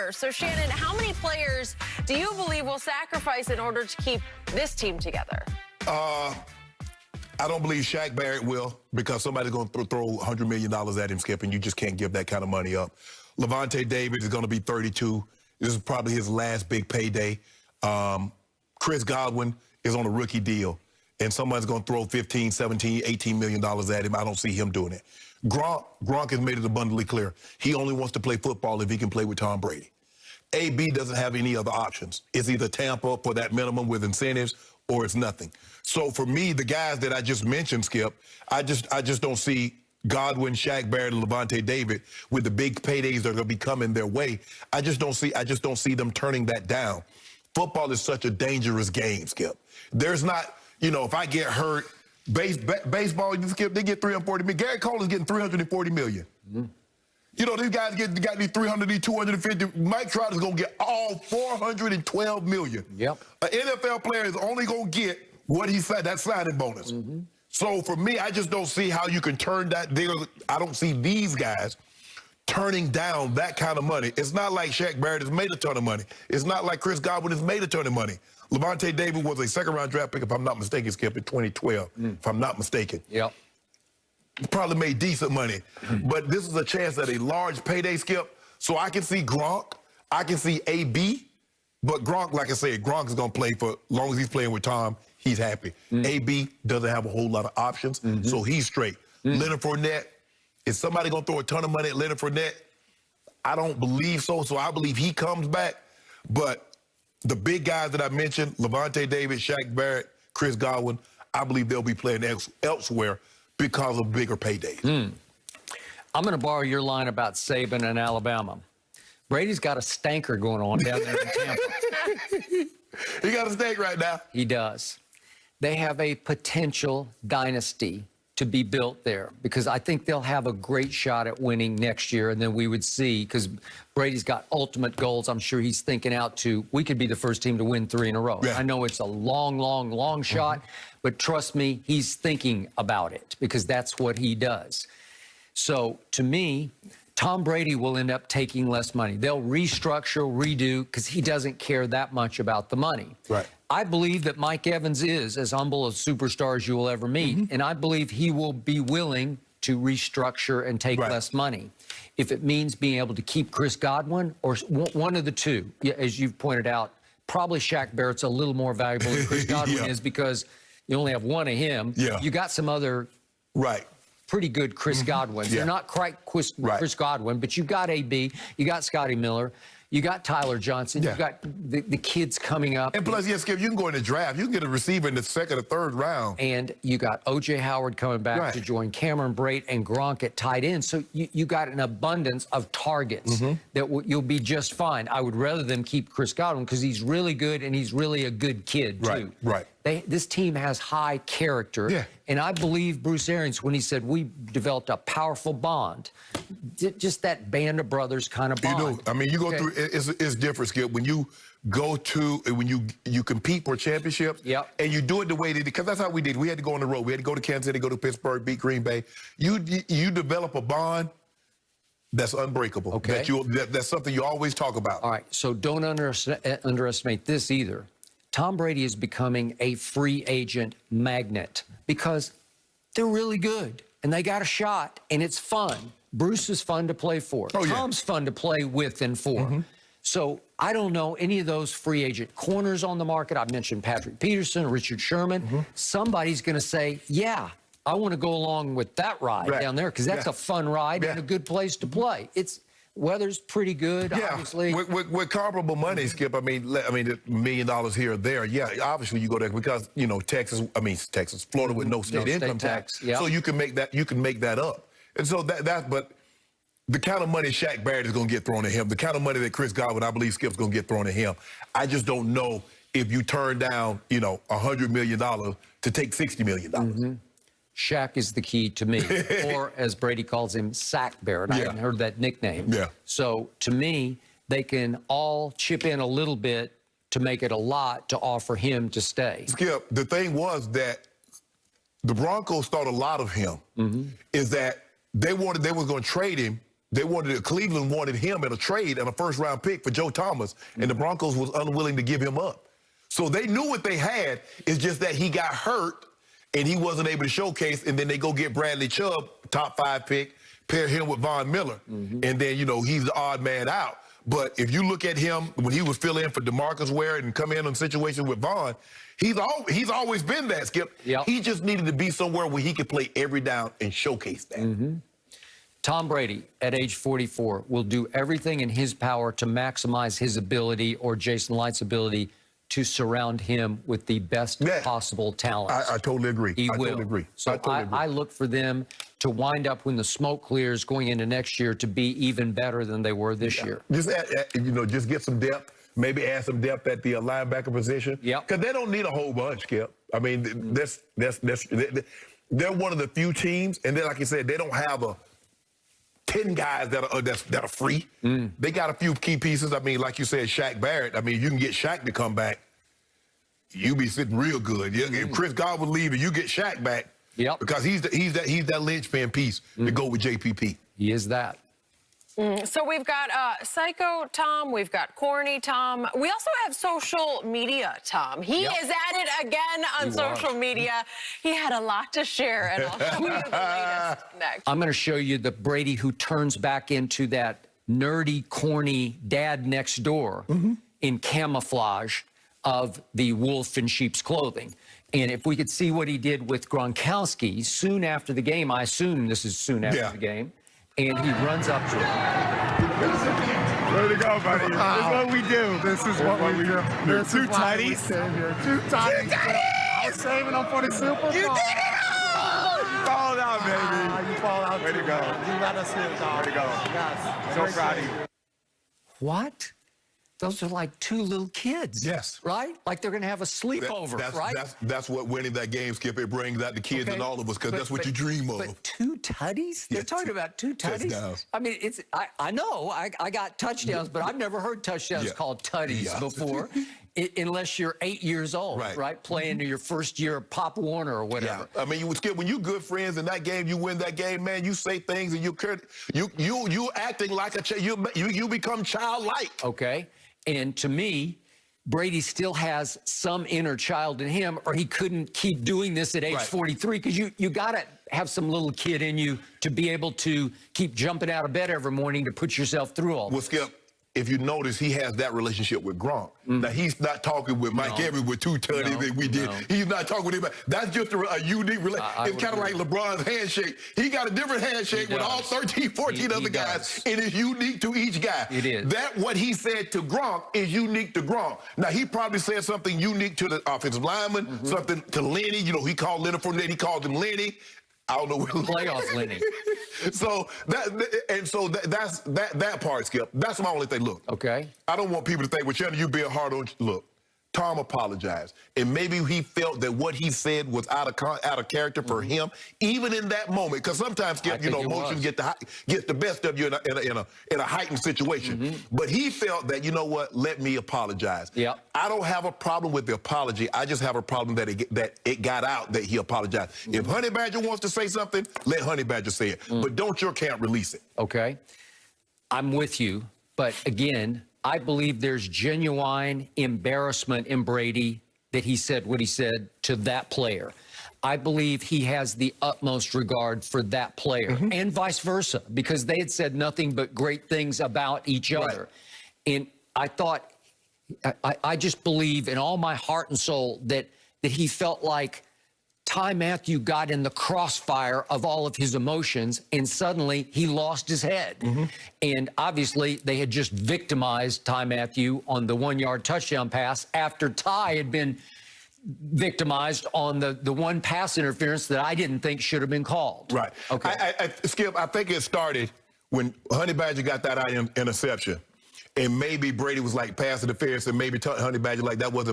year. So, Shannon, how many players do you believe will sacrifice in order to keep this team together? I don't believe Shaq Barrett will, because somebody's going to throw $100 million at him, Skip, and you just can't give that kind of money up. Levante David is going to be 32. This is probably his last big payday. Chris Godwin is on a rookie deal, and somebody's going to throw 15, 17, $18 million at him. I don't see him doing it. Gronk has made it abundantly clear. He only wants to play football if he can play with Tom Brady. AB doesn't have any other options. It's either Tampa for that minimum with incentives, or it's nothing. So for me, the guys that I just mentioned, Skip, I just don't see Godwin, Shaq Barrett, and Levante David with the big paydays that are going to be coming their way. I just don't see them turning that down. Football is such a dangerous game, Skip. There's not, you know, if I get hurt, baseball, Skip, they get $340 million. Garrett Cole is getting $340 million. Mm-hmm. You know, these guys got these 300, these 250. Mike Trout is going to get all $412 million. Yep. An NFL player is only going to get what he said, that signing bonus. Mm-hmm. So for me, I just don't see how you can turn that. I don't see these guys turning down that kind of money. It's not like Shaq Barrett has made a ton of money. It's not like Chris Godwin has made a ton of money. Levante David was a second-round draft pick, if I'm not mistaken, Skip, in 2012, if I'm not mistaken. Yep. Probably made decent money. But this is a chance at a large payday, Skip. So I can see Gronk. I can see AB. But Gronk, like I said, Gronk is going to play for as long as he's playing with Tom, he's happy. AB doesn't have a whole lot of options, so he's straight. Leonard Fournette, is somebody going to throw a ton of money at Leonard Fournette? I don't believe so, so I believe he comes back. But the big guys that I mentioned, Levante David, Shaq Barrett, Chris Godwin, I believe they'll be playing elsewhere because of bigger paydays. I'm going to borrow your line about Saban and Alabama. Brady's got a stanker going on down there in Tampa. He got a stank right now. He does. They have a potential dynasty to be built there, because I think they'll have a great shot at winning next year, and then we would see, because Brady's got ultimate goals. I'm sure he's thinking out to, we could be the first team to win 3 in a row. Yeah. I know it's a long shot, but trust me, he's thinking about it, because that's what he does. So to me, Tom Brady will end up taking less money. They'll restructure, redo, because he doesn't care that much about the money. Right. I believe that Mike Evans is as humble a superstar as you will ever meet, and I believe he will be willing to restructure and take less money. If it means being able to keep Chris Godwin, or one of the two, as you've pointed out, probably Shaq Barrett's a little more valuable than Chris Godwin is, because you only have one of him. You got some other pretty good Chris Godwins. They're not quite Chris Godwin, but you got AB, you got Scotty Miller, you got Tyler Johnson, you got the kids coming up. And plus, Skip, you can go in the draft. You can get a receiver in the second or third round. And you got O.J. Howard coming back to join Cameron Brate and Gronk at tight end. So you got an abundance of targets that you'll be just fine. I would rather them keep Chris Godwin, because he's really good and he's really a good kid, too. This team has high character, and I believe Bruce Arians when he said we developed a powerful bond, just that band of brothers kind of bond. You do. I mean, you go through. It's different, Skip. When you go to when you compete for championships, and you do it the way they did, because that's how we did. We had to go on the road. We had to go to Kansas City, go to Pittsburgh, beat Green Bay. You develop a bond that's unbreakable. Okay. That's something you always talk about. All right. So don't underestimate this either. Tom Brady is becoming a free agent magnet, because they're really good and they got a shot and it's fun. Bruce is fun to play for. Tom's fun to play with and for. So I don't know any of those free agent corners on the market. I've mentioned Patrick Peterson, Richard Sherman. Somebody's going to say, yeah, I want to go along with that ride down there, because that's a fun ride and a good place to play. Weather's pretty good, obviously. With comparable money, Skip, I mean, $1 million here or there, obviously you go there because, you know, Texas, Florida with no state income tax. So you can make that up. And so but the kind of money Shaq Barrett is going to get thrown at him, the kind of money that Chris Godwin, I believe, Skip's going to get thrown at him, I just don't know if you turn down, you know, $100 million to take $60 million. Shaq is the key to me, or as Brady calls him, Sack Barrett. I haven't heard that nickname. So to me, they can all chip in a little bit to make it a lot to offer him to stay. Skip, the thing was that the Broncos thought a lot of him, is that they were going to trade him Cleveland wanted him in a trade and a first-round pick for Joe Thomas, and the Broncos was unwilling to give him up. So they knew what they had. It's just that he got hurt, and he wasn't able to showcase, and then they go get Bradley Chubb, top 5 pick, pair him with Von Miller, and then, he's the odd man out. But if you look at him, when he was filling in for DeMarcus Ware and come in on situations with Vaughn, he's always been that, Skip. Yep. He just needed to be somewhere where he could play every down and showcase that. Tom Brady, at age 44, will do everything in his power to maximize his ability, or Jason Light's ability, to surround him with the best possible talent. I totally agree. He will. Totally agree. So I look for them to wind up, when the smoke clears going into next year, to be even better than they were this year. Just just get some depth. Maybe add some depth at the linebacker position. Yep. Because they don't need a whole bunch, Skip. I mean, they're one of the few teams, and then, like you said, they don't have 10 guys that are free. They got a few key pieces. I mean, like you said, Shaq Barrett. I mean, you can get Shaq to come back, you be sitting real good. If Chris Godwin leave and you get Shaq back, because he's that linchpin piece to go with JPP. He is that. So we've got Psycho Tom, we've got Corny Tom. We also have social media Tom. He is at it again on social media. He had a lot to share, and I'll show you the latest next. I'm going to show you the Brady who turns back into that nerdy, corny dad next door in camouflage of the wolf in sheep's clothing. And if we could see what he did with Gronkowski soon after the game, I assume this is soon after the game, and he runs up to him. Way to go, buddy. This is what we do. This is what we do. There's 2 tighties. 2 tighties. I was saving them for the Super Bowl. You did it all! Fall out, baby. You fall out. Way to go. You let us hit, dog. Way to go. Yes. So proud of you. What? Those are like 2 little kids. Yes. Right? Like they're going to have a sleepover, right? That's what winning that game, Skip. It brings out the kids in all of us, because that's what you dream of. But 2 tutties? They're talking about 2 tutties? Touchdowns. I mean, I know I got touchdowns, but I've never heard touchdowns called tutties before. Unless you're 8 years old, right? Playing your first year of Pop Warner or whatever. I mean, Skip, when you good friends in that game, you win that game, man. You say things and you acting like a child. You become childlike. Okay. And to me, Brady still has some inner child in him, or he couldn't keep doing this at age 43, because you got to have some little kid in you to be able to keep jumping out of bed every morning to put yourself through all Well, Skip, if you notice, he has that relationship with Gronk. Now, he's not talking with Mike Evans with 2 tutties that we did. He's not talking with him. That's just a unique relationship. It's kind of like LeBron's handshake. He got a different handshake with all 13, 14 other guys. It is unique to each guy. It is. That what he said to Gronk is unique to Gronk. Now, he probably said something unique to the offensive lineman, something to Lenny. He called Leonard Fournette. He called him Lenny. I don't know. Playoff Lenny. So that part, Skip. That's my only thing. Look. Okay. I don't want people to think, well, Shannon, you being hard on. Look, Tom apologized, and maybe he felt that what he said was out of character for him, even in that moment. Because sometimes, Skip, emotions get the best of you in a heightened situation. But he felt that, you know what? Let me apologize. I don't have a problem with the apology. I just have a problem that it got out that he apologized. If Honey Badger wants to say something, let Honey Badger say it. But don't your camp release it. Okay. I'm with you. But again, I believe there's genuine embarrassment in Brady that he said what he said to that player. I believe he has the utmost regard for that player, and vice versa, because they had said nothing but great things about each other. And I thought, I just believe in all my heart and soul that he felt like Ty Matthew got in the crossfire of all of his emotions, and suddenly he lost his head. And obviously, they had just victimized Ty Matthew on the 1-yard touchdown pass after Ty had been victimized on the one pass interference that I didn't think should have been called. Right. Okay. Skip, I think it started when Honey Badger got that interception, and maybe Brady was like pass interference, and maybe Honey Badger like that wasn't